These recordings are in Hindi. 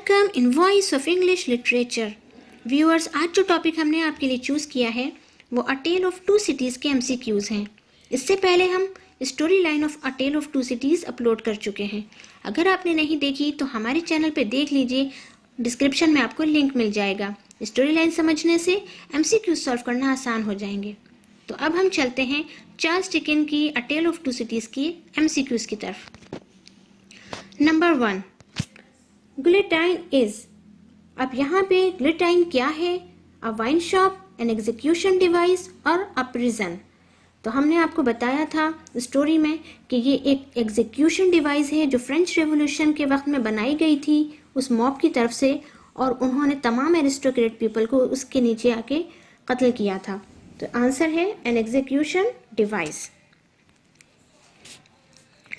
Welcome in voice of English literature. Viewers, आज जो टॉपिक हमने आपके लिए चूज़ किया है वो a tale of two cities के MCQs हैं। इससे पहले हम story line of a tale of two cities upload कर चुके हैं। अगर आपने नहीं देखी तो हमारे चैनल पे देख लीजिए, डिस्क्रिप्शन में आपको लिंक मिल जाएगा। स्टोरी लाइन समझने से MCQ सॉल्व करना आसान हो जाएंगे। तो अब हम चलते हैं चार्ल्स डिकेंस की a tale of two cities की MCQs की तरफ। Number 1, guillotine is. अब यहाँ पे गिलोटाइन क्या है? A wine shop, an execution device और अ प्रिजन। तो हमने आपको बताया था स्टोरी में कि ये एक एग्जीक्यूशन डिवाइस है जो फ्रेंच रेवोल्यूशन के वक्त में बनाई गई थी उस मॉब की तरफ से, और उन्होंने तमाम एरिस्टोक्रेट पीपल को उसके नीचे आके कत्ल किया था। तो आंसर है an execution device.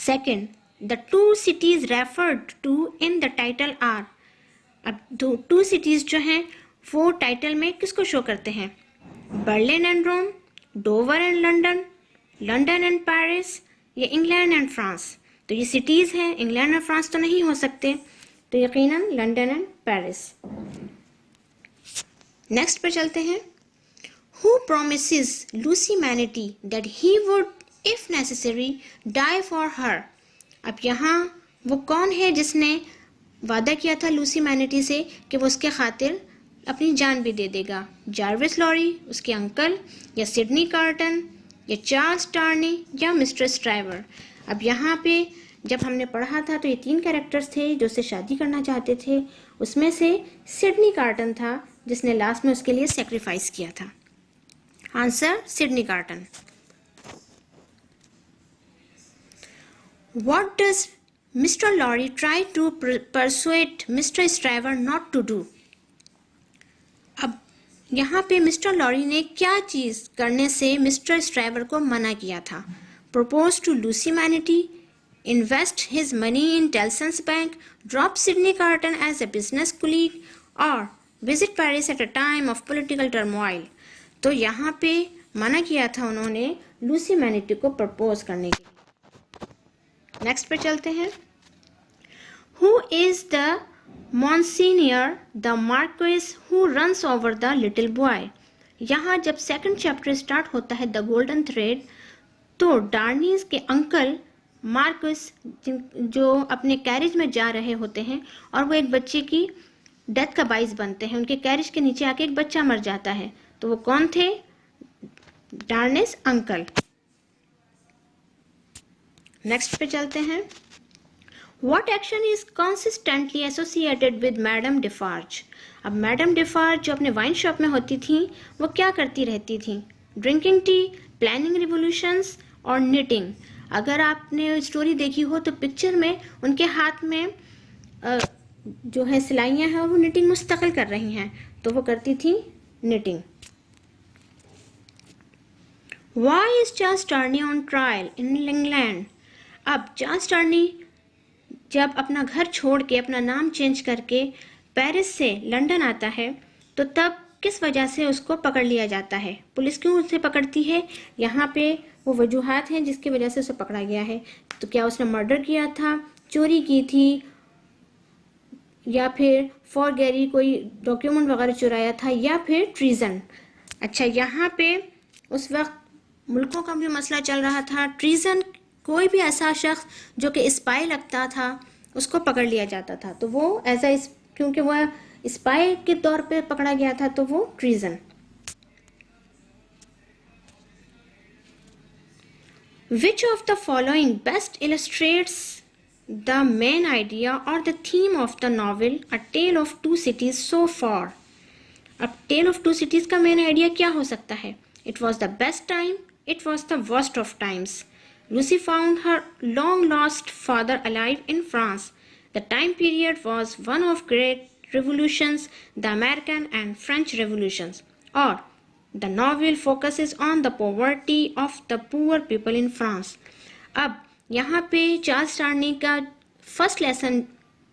Second, The two cities referred to in the title are। अब टू सिटीज जो हैं वो टाइटल में किसको शो करते हैं? Berlin and Rome, Dover and London, London and Paris, या इंग्लैंड एंड फ्रांस। तो ये सिटीज हैं, इंग्लैंड और फ्रांस तो नहीं हो सकते, तो यकीनन लंदन एंड पेरिस। नेक्स्ट पर चलते हैं। Who promises Lucy Manatee that he would, if necessary, die for her। अब यहाँ वो कौन है जिसने वादा किया था लूसी मैनेटी से कि वो उसके खातिर अपनी जान भी दे देगा? जार्विस लॉरी, उसके अंकल, या सिडनी कार्टन, या चार्ल्स टार्नी, या मिस्टर स्ट्राइवर। अब यहाँ पे जब हमने पढ़ा था तो ये 3 कैरेक्टर्स थे जो उससे शादी करना चाहते थे। उसमें से सिडनी कार्टन था जिसने लास्ट में उसके लिए सेक्रीफाइस किया था। Answer Sydney carton. What does Mr. Lorry try to persuade Mr. Stryver not to do? अब यहाँ पे मिस्टर लॉरी ने क्या चीज़ करने से मिस्टर स्ट्राइवर को मना किया था? Propose to Lucy Manatee, invest his money in Tellson's Bank, drop Sydney Carton as a business colleague, or visit Paris at a time of political turmoil। तो यहाँ पे मना किया था उन्होंने लूसी मैनेटी को प्रपोज करने के लिए। नेक्स्ट पे चलते हैं। Who is the Monsignor the Marquis who runs over the little boy? यहाँ जब सेकंड चैप्टर स्टार्ट होता है द गोल्डन थ्रेड, तो डार्नीज के अंकल मार्क्विस जो अपने कैरिज में जा रहे होते हैं और वो एक बच्चे की डेथ का बाइस बनते हैं। उनके कैरिज के नीचे आके एक बच्चा मर जाता है। तो वो कौन थे? डार्नीज अंकल। नेक्स्ट पे चलते हैं। What action is consistently associated with madam Defarge? अब मैडम डिफार्ज जो अपने वाइन शॉप में होती थी वो क्या करती रहती थी? ड्रिंकिंग टी, प्लानिंग रिवोल्यूशंस और निटिंग। अगर आपने स्टोरी देखी हो तो पिक्चर में उनके हाथ में जो है सिलाइयाँ हैं और वो निटिंग मुस्तकिल कर रही हैं, तो वो करती थी knitting. Why is Charles Turney on trial in England? अब चार्ल्स टर्नी जब अपना घर छोड़ के अपना नाम चेंज करके पेरिस से लंदन आता है तो तब किस वजह से उसको पकड़ लिया जाता है? पुलिस क्यों उसे पकड़ती है? यहाँ पे वो वजूहात हैं जिसकी वजह से उसे पकड़ा गया है। तो क्या उसने मर्डर किया था, चोरी की थी, या फिर फॉरगेरी कोई डॉक्यूमेंट वगैरह चुराया था, या फिर ट्रीजन? अच्छा, यहाँ पे उस वक्त मुल्कों का भी मसला चल रहा था। ट्रीजन, कोई भी ऐसा शख्स जो कि स्पाई लगता था उसको पकड़ लिया जाता था, तो वो क्योंकि वह स्पाई के तौर पे पकड़ा गया था तो वो treason. Which of the following best illustrates the main idea or the theme of the novel A Tale of Two Cities so far? अब Tale of Two Cities का मेन आइडिया क्या हो सकता है? It was the best time, it was the worst of times. Lucy found her long-lost father alive in France. The time period was one of great revolutions, the American and French revolutions. Or the novel focuses on the poverty of the poor people in France. अब यहाँ पे चार्ल्स टार्नी का फर्स्ट लेसन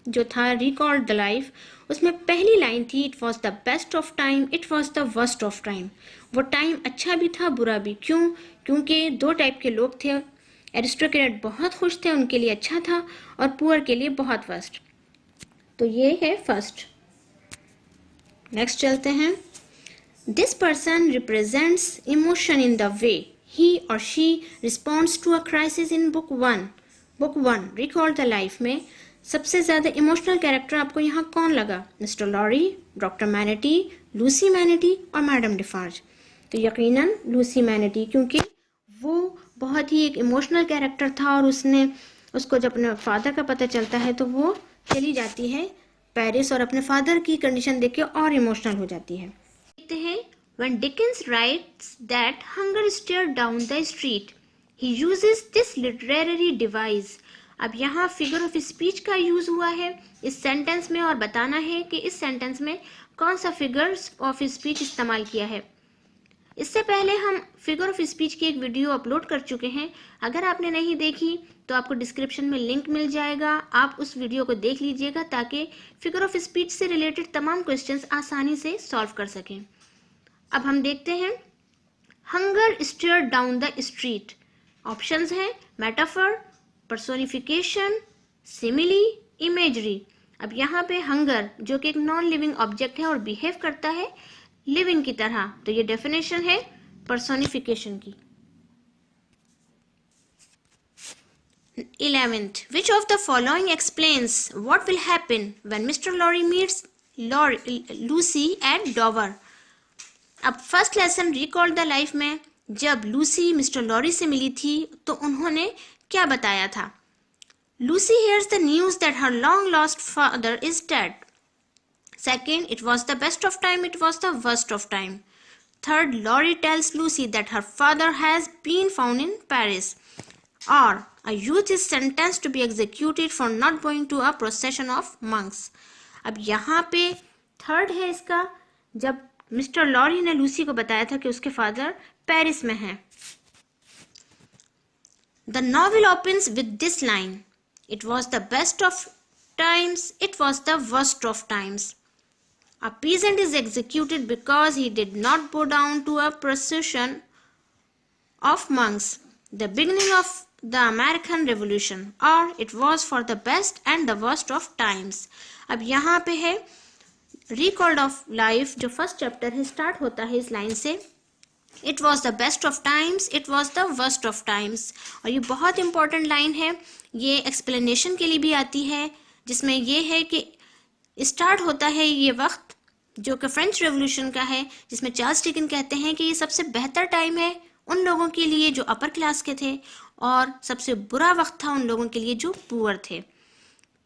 जो था रिकॉल द लाइफ, उसमें पहली लाइन थी it was the best of time, it was the worst of time. वो टाइम अच्छा भी था, बुरा भी। क्यों? क्योंकि 2 टाइप के लोग थे। एरिस्टोक्रेट बहुत खुश थे, उनके लिए अच्छा था, और पुअर के लिए बहुत वर्स्ट। तो ये है फर्स्ट। नेक्स्ट चलते हैं। This person represents emotion in the way he or she responds to a crisis in book 1. Book 1 recall the life में सबसे ज़्यादा इमोशनल कैरेक्टर आपको यहाँ कौन लगा? Mister lorry, doctor manatee, Lucy manatee और मैडम डिफार्ज। तो यकीनन लूसी मैनेटी, क्योंकि वो बहुत ही एक इमोशनल कैरेक्टर था और उसको जब अपने फादर का पता चलता है तो वो चली जाती है पेरिस और अपने फादर की कंडीशन देख के और इमोशनल हो जाती है। देखते हैं When Dickens writes that hunger stared down the street, he uses this literary device. अब यहाँ फिगर ऑफ स्पीच का यूज हुआ है इस सेंटेंस में और बताना है कि इस सेंटेंस में कौन सा फिगर ऑफ स्पीच इस्तेमाल किया है। इससे पहले हम फिगर ऑफ स्पीच की एक वीडियो अपलोड कर चुके हैं। अगर आपने नहीं देखी तो आपको डिस्क्रिप्शन में लिंक मिल जाएगा, आप उस वीडियो को देख लीजिएगा ताकि फिगर ऑफ स्पीच से रिलेटेड तमाम क्वेश्चंस आसानी से सॉल्व कर सकें। अब हम देखते हैं hunger stared down the street. Options हैं मेटाफर, पर्सोनिफिकेशन, सिमिली, इमेजरी। अब यहाँ पे हंगर जो कि एक नॉन लिविंग ऑब्जेक्ट है और बिहेव करता है लिविंग की तरह, तो ये डेफिनेशन है पर्सोनिफिकेशन की। 11th, which of the following explains what will happen when Mr. Lorry meets Lucy at Dover? अब first lesson recall the life में जब लूसी मिस्टर लॉरी से मिली थी तो उन्होंने क्या बताया था? Lucy hears the news that her long lost father is dead. Second, it was the best of time, it was the worst of time. Third, Lorry tells Lucy that her father has been found in Paris. Or, a youth is sentenced to be executed for not going to a procession of monks. अब यहाँ पे थर्ड है इसका, जब मिस्टर लॉरी ने लूसी को बताया था कि उसके फादर पेरिस में हैं। The novel opens with this line, it was the best of times, it was the worst of times. A peasant is executed because he did not go down to a procession of monks, the beginning of the American revolution, और it was for the best and the worst of times. अब यहाँ पे है रिकॉर्ड ऑफ लाइफ जो फर्स्ट चैप्टर है स्टार्ट होता है इस लाइन से, it was the best of times, it was the worst of times. और ये बहुत इंपॉर्टेंट लाइन है, ये एक्सप्लेनेशन के लिए भी आती है, जिसमें ये है कि स्टार्ट होता है ये वक्त जो कि फ्रेंच रेवोल्यूशन का है, जिसमें चार्ल्स डिकन कहते हैं कि ये सबसे बेहतर टाइम है उन लोगों के लिए जो अपर क्लास के थे और सबसे बुरा वक्त था उन लोगों के लिए जो पुअर थे।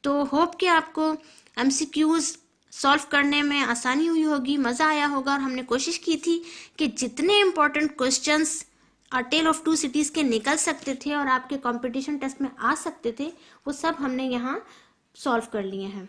तो होप कि आपको MCQs सॉल्व करने में आसानी हुई होगी, मज़ा आया होगा, और हमने कोशिश की थी कि जितने important questions a tale of two cities के निकल सकते थे और आपके कंपटीशन टेस्ट में आ सकते थे वो सब हमने यहाँ सॉल्व कर लिए हैं।